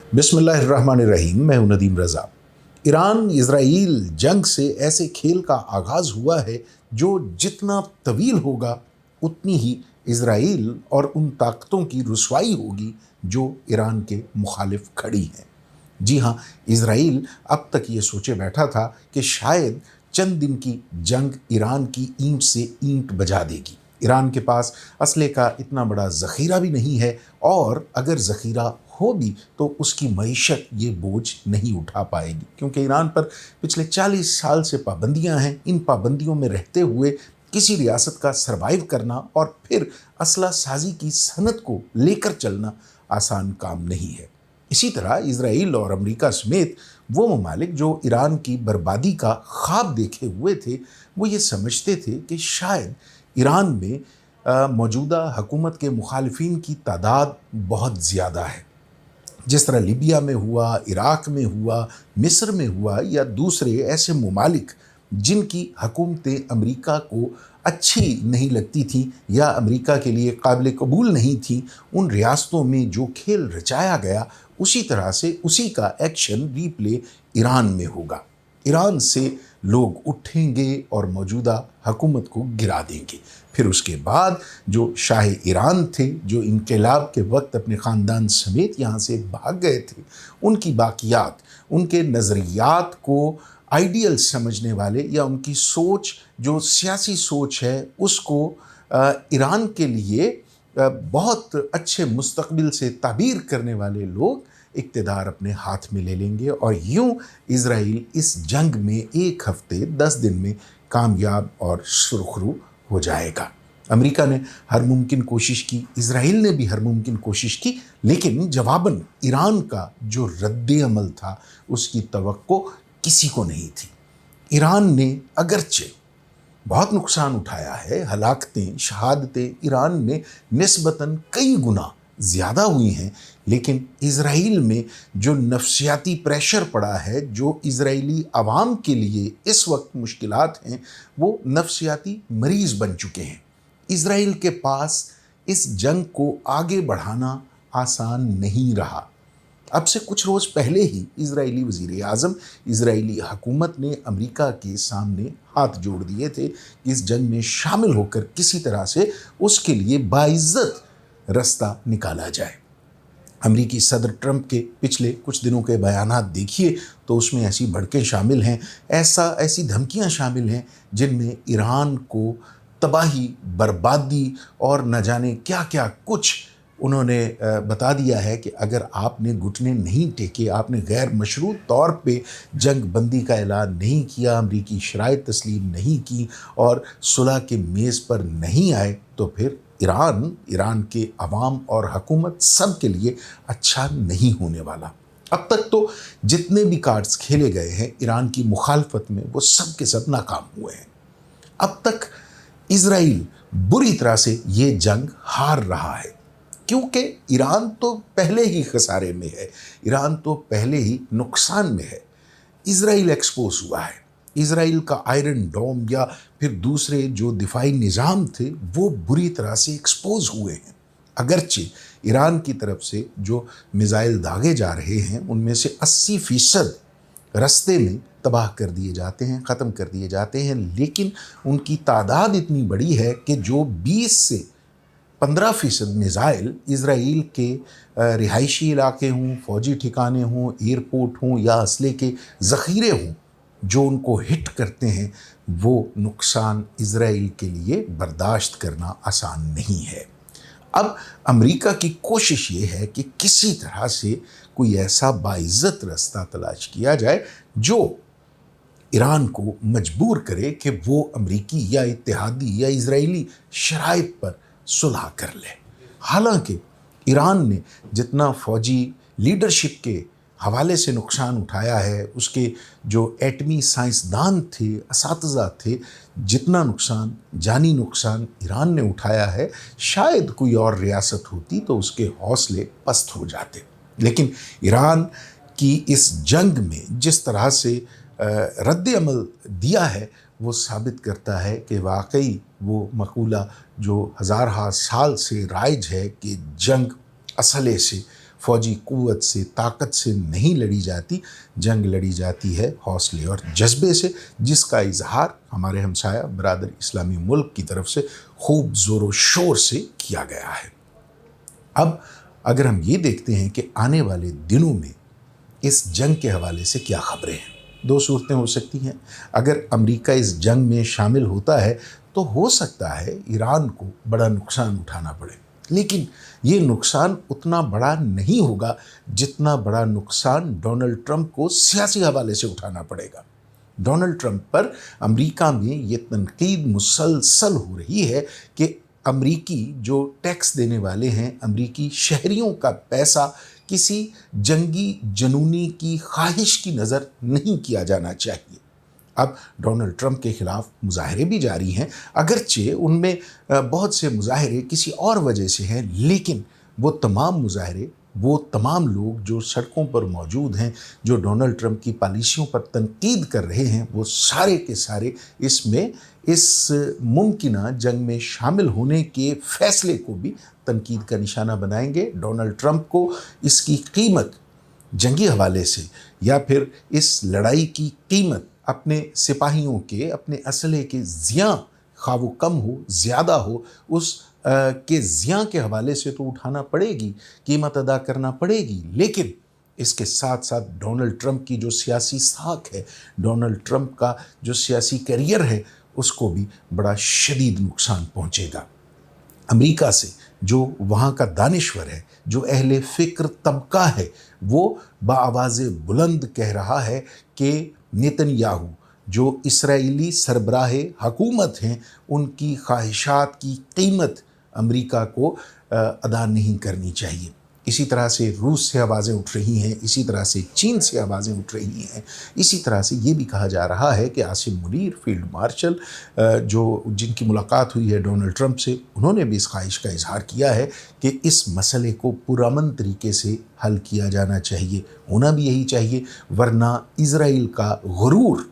बिस्मिल्लाहिर्रहमानिर्रहीम। मैं हूं नदीम रज़ा। ईरान इजराइल जंग से ऐसे खेल का आगाज़ हुआ है जो जितना तवील होगा उतनी ही इजराइल और उन ताकतों की रुसवाई होगी जो ईरान के मुखालिफ खड़ी हैं। जी हाँ, इजराइल अब तक ये सोचे बैठा था कि शायद चंद दिन की जंग ईरान की ईंट से ईंट बजा देगी। ईरान के पास असले का इतना बड़ा ज़ख़ीरा भी नहीं है, और अगर ज़ख़ीरा हो भी तो उसकी मईशत ये बोझ नहीं उठा पाएगी, क्योंकि ईरान पर पिछले 40 साल से पाबंदियां हैं। इन पाबंदियों में रहते हुए किसी रियासत का सरवाइव करना और फिर असला साजी की सनत को लेकर चलना आसान काम नहीं है। इसी तरह इजराइल और अमेरिका समेत वो ममालिक जो ईरान की बर्बादी का ख्वाब देखे हुए थे, वो ये समझते थे कि शायद ईरान में मौजूदा हुकूमत के मुखालिफिन की तादाद बहुत ज़्यादा है। जिस तरह लीबिया में हुआ, इराक में हुआ, मिस्र में हुआ, या दूसरे ऐसे ममालिक जिनकी हुकूमतें अमेरिका को अच्छी नहीं लगती थी या अमेरिका के लिए काबिल कबूल नहीं थी, उन रियासतों में जो खेल रचाया गया उसी तरह से उसी का एक्शन रीप्ले ईरान में होगा। ईरान से लोग उठेंगे और मौजूदा हुकूमत को गिरा देंगे। फिर उसके बाद जो शाह ईरान थे, जो इनकलाब के वक्त अपने ख़ानदान समेत यहाँ से भाग गए थे, उनकी बाकियात, उनके नज़रियात को आइडियल समझने वाले या उनकी सोच जो सियासी सोच है उसको ईरान के लिए बहुत अच्छे मुस्तकबिल से ताबीर करने वाले लोग इक़्तिदार अपने हाथ में ले लेंगे, और यूं इजराइल इस जंग में 1 हफ्ते 10 दिन में कामयाब और सुरखरू हो जाएगा। अमेरिका ने हर मुमकिन कोशिश की, इजराइल ने भी हर मुमकिन कोशिश की, लेकिन जवाबन ईरान का जो रद्द अमल था उसकी तवक्को किसी को नहीं थी। ईरान ने अगरचे बहुत नुकसान उठाया है, हलाकतें, शहादतें ईरान में निस्बतन कई गुना ज़्यादा हुई हैं, लेकिन इजराइल में जो नफ्सियाती प्रेशर पड़ा है, जो इजराइली आवाम के लिए इस वक्त मुश्किलात हैं, वो नफ्सियाती मरीज़ बन चुके हैं। इजराइल के पास इस जंग को आगे बढ़ाना आसान नहीं रहा। अब से कुछ रोज़ पहले ही इजरायली वज़ीर आज़म, इजरायली हुकूमत ने अमेरिका के सामने हाथ जोड़ दिए थे कि इस जंग में शामिल होकर किसी तरह से उसके लिए बाइज़्ज़त रास्ता निकाला जाए। अमेरिकी सदर ट्रंप के पिछले कुछ दिनों के बयानात देखिए तो उसमें ऐसी भड़कें शामिल हैं, ऐसी धमकियां शामिल हैं जिनमें ईरान को तबाही, बर्बादी और न जाने क्या क्या कुछ उन्होंने बता दिया है कि अगर आपने घुटने नहीं टेके, आपने गैर मशरूत तौर पे जंग बंदी का ऐलान नहीं किया, अमरीकी शराइत तस्लीम नहीं की और सुलह के मेज़ पर नहीं आए, तो फिर ईरान के अवाम और हुकूमत सब के लिए अच्छा नहीं होने वाला। अब तक तो जितने भी कार्ड्स खेले गए हैं ईरान की मुखालफत में, वो सब के सब नाकाम हुए हैं। अब तक इजराइल बुरी तरह से ये जंग हार रहा है, क्योंकि ईरान तो पहले ही खसारे में है, ईरान तो पहले ही नुकसान में है। इजराइल एक्सपोज हुआ है, इजराइल का आयरन डोम या फिर दूसरे जो दिफाई निज़ाम थे वो बुरी तरह से एक्सपोज हुए हैं। अगरचे ईरान की तरफ से जो मिसाइल दागे जा रहे हैं उनमें से 80% रास्ते में तबाह कर दिए जाते हैं, ख़त्म कर दिए जाते हैं, लेकिन उनकी तादाद इतनी बड़ी है कि जो 20 से 15% मिसाइल इजराइल के रिहायशी इलाके हों, फ़ौजी ठिकाने हों, एयरपोर्ट हों या असले के ज़ख़ीरे हों, जो उनको हिट करते हैं, वो नुकसान इजराइल के लिए बर्दाश्त करना आसान नहीं है। अब अमेरिका की कोशिश ये है कि किसी तरह से कोई ऐसा बाइज़्ज़त रास्ता तलाश किया जाए जो ईरान को मजबूर करे कि वो अमेरिकी या इत्तेहादी या इजरायली शराइत पर सुलह कर ले। हालांकि ईरान ने जितना फ़ौजी लीडरशिप के हवाले से नुकसान उठाया है, उसके जो एटमी साइंसदान थे, असातिज़ा थे, जितना नुकसान, जानी नुकसान ईरान ने उठाया है, शायद कोई और रियासत होती तो उसके हौसले पस्त हो जाते। लेकिन ईरान की इस जंग में जिस तरह से रद्द अमल दिया है वो साबित करता है कि वाकई वो मक़ूला जो हज़ार साल से राइज है कि जंग असले से फौजी क़ुव्वत से, ताकत से नहीं लड़ी जाती, जंग लड़ी जाती है हौसले और जज्बे से, जिसका इजहार हमारे हमसाया बरादर इस्लामी मुल्क की तरफ से खूब ज़ोर शोर से किया गया है। अब अगर हम ये देखते हैं कि आने वाले दिनों में इस जंग के हवाले से क्या खबरें हैं, दो सूरतें हो सकती हैं। अगर अमेरिका इस जंग में शामिल होता है तो हो सकता है ईरान को बड़ा नुकसान उठाना पड़े, लेकिन ये नुकसान उतना बड़ा नहीं होगा जितना बड़ा नुकसान डोनाल्ड ट्रंप को सियासी हवाले से उठाना पड़ेगा। डोनाल्ड ट्रंप पर अमेरिका में ये तनकीद मुसलसल हो रही है कि अमरीकी जो टैक्स देने वाले हैं, अमरीकी शहरियों का पैसा किसी जंगी जनूनी की ख्वाहिश की नज़र नहीं किया जाना चाहिए। अब डोनाल्ड ट्रंप के खिलाफ मुजाहरे भी जारी हैं, अगरचे उनमें बहुत से मुजाहरे किसी और वजह से हैं, लेकिन वो तमाम मुजाहरे, वो तमाम लोग जो सड़कों पर मौजूद हैं, जो डोनाल्ड ट्रंप की पॉलिसियों पर तनकीद कर रहे हैं, वो सारे के सारे इसमें इस मुमकिना जंग में शामिल होने के फैसले को भी तनकीद का निशाना बनाएंगे। डोनाल्ड ट्रंप को इसकी कीमत जंगी हवाले से या फिर इस लड़ाई की कीमत अपने सिपाहियों के, अपने असले के ज़ियाँ, खा वो कम हो ज़्यादा हो, उस के ज़ियाँ के हवाले से तो उठाना पड़ेगी, कीमत अदा करना पड़ेगी, लेकिन इसके साथ साथ डोनाल्ड ट्रंप की जो सियासी साख है, डोनाल्ड ट्रंप का जो सियासी करियर है, उसको भी बड़ा शदीद नुकसान पहुँचेगा। अमेरिका से जो वहाँ का दानिश्वर है, जो अहले फ़िक्र तबका है, वो बाआवाज़ बुलंद कह रहा है कि नेतन्याहू जो इसराइली सरबराहे हुकूमत हैं, उनकी ख्वाहिशात की कीमत अमेरिका को अदा नहीं करनी चाहिए। इसी तरह से रूस से आवाज़ें उठ रही हैं, इसी तरह से चीन से आवाज़ें उठ रही हैं, इसी तरह से ये भी कहा जा रहा है कि आसिम मुनीर फील्ड मार्शल जो जिनकी मुलाकात हुई है डोनाल्ड ट्रंप से, उन्होंने भी इस ख्वाहिश का इजहार किया है कि इस मसले को पुरअमन तरीके से हल किया जाना चाहिए, होना भी यही चाहिए, वरना इज़राइल का गुरूर,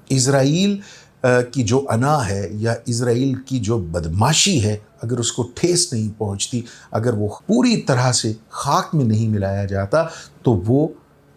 इज़राइल की जो अना है या इज़राइल की जो बदमाशी है, अगर उसको ठेस नहीं पहुंचती, अगर वो पूरी तरह से खाक में नहीं मिलाया जाता, तो वो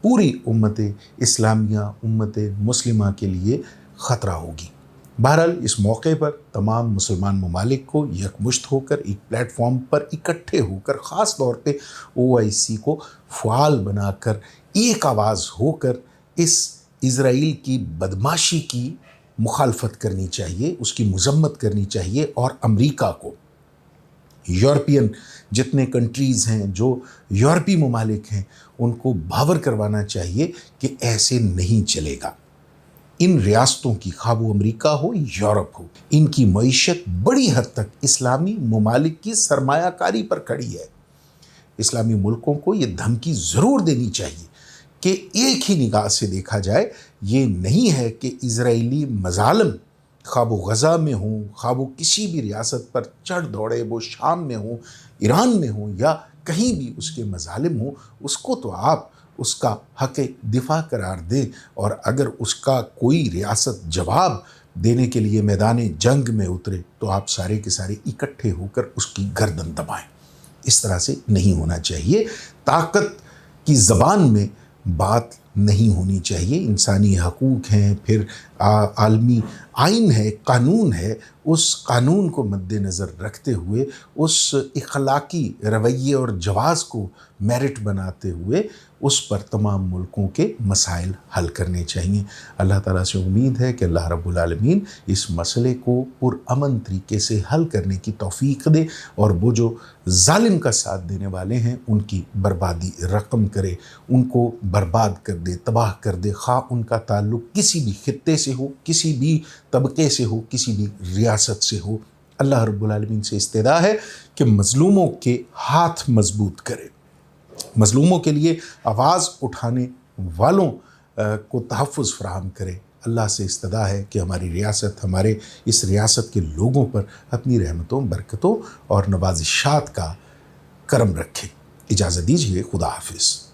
पूरी उम्मत इस्लामिया, उम्मत मुस्लिमा के लिए ख़तरा होगी। बहरहाल इस मौके पर तमाम मुसलमान ममालिक को यकमुश्त होकर एक प्लेटफॉर्म पर इकट्ठे होकर, ख़ास तौर पे OIC को फ़ाल बनाकर, एक आवाज़ होकर इस इज़राइल की बदमाशी की मुखालफत करनी चाहिए, उसकी मजम्मत करनी चाहिए, और अमेरिका को, यूरोपियन जितने कंट्रीज़ हैं, जो यूरोपीय ममालिक हैं, उनको बावर करवाना चाहिए कि ऐसे नहीं चलेगा। इन रियासतों की, खा वो अमेरिका हो, यूरोप हो, इनकी मईशत बड़ी हद तक इस्लामी ममालिक की सरमायाकारी पर खड़ी है। इस्लामी मुल्कों को ये धमकी ज़रूर देनी चाहिए कि एक ही निगाह से देखा जाए, ये नहीं है कि इज़राइली मज़ालिम खा वो गज़ा में हो, खा वो किसी भी रियासत पर चढ़ दौड़े, वो शाम में हो, ईरान में हो, या कहीं भी उसके मज़ालिम हो, उसको तो आप उसका हक़ दिफा करार दें, और अगर उसका कोई रियासत जवाब देने के लिए मैदान जंग में उतरे तो आप सारे के सारे इकट्ठे होकर उसकी गर्दन दबाएं। इस तरह से नहीं होना चाहिए। ताकत की ज़बान में बात नहीं होनी चाहिए। इंसानी हकूक़ हैं, फिर आलमी आइन है, कानून है, उस कानून को मद्देनज़र रखते हुए, उस इखलाकी रवैये और जवाज़ को मेरिट बनाते हुए उस पर तमाम मुल्कों के मसाइल हल करने चाहिए। अल्लाह ताला से उम्मीद है कि अल्लाह रब्बुल आलमीन इस मसले को पुरअमन तरीके से हल करने की तौफीक दे, और वो जो जालिम का साथ देने वाले हैं उनकी बर्बादी रकम करे, उनको बर्बाद कर दे, तबाह कर दे, खा उनका ताल्लुक़ किसी भी खित्ते से हो, किसी भी तबके से हो, किसी भी रियासत से हो। अल्लाह रब्बुल आलमीन से इस्तिदा है कि मज़लूमों के हाथ मजबूत करे, मज़लूमों के लिए आवाज़ उठाने वालों को तहफ़्फ़ुज़ फ़राहम करे। अल्लाह से इस्तिदा है कि हमारी रियासत, हमारे इस रियासत के लोगों पर अपनी रहमतों, बरकतों और नवाज़िशात का करम रखे। इजाज़त दीजिए, खुदा हाफ़िज़।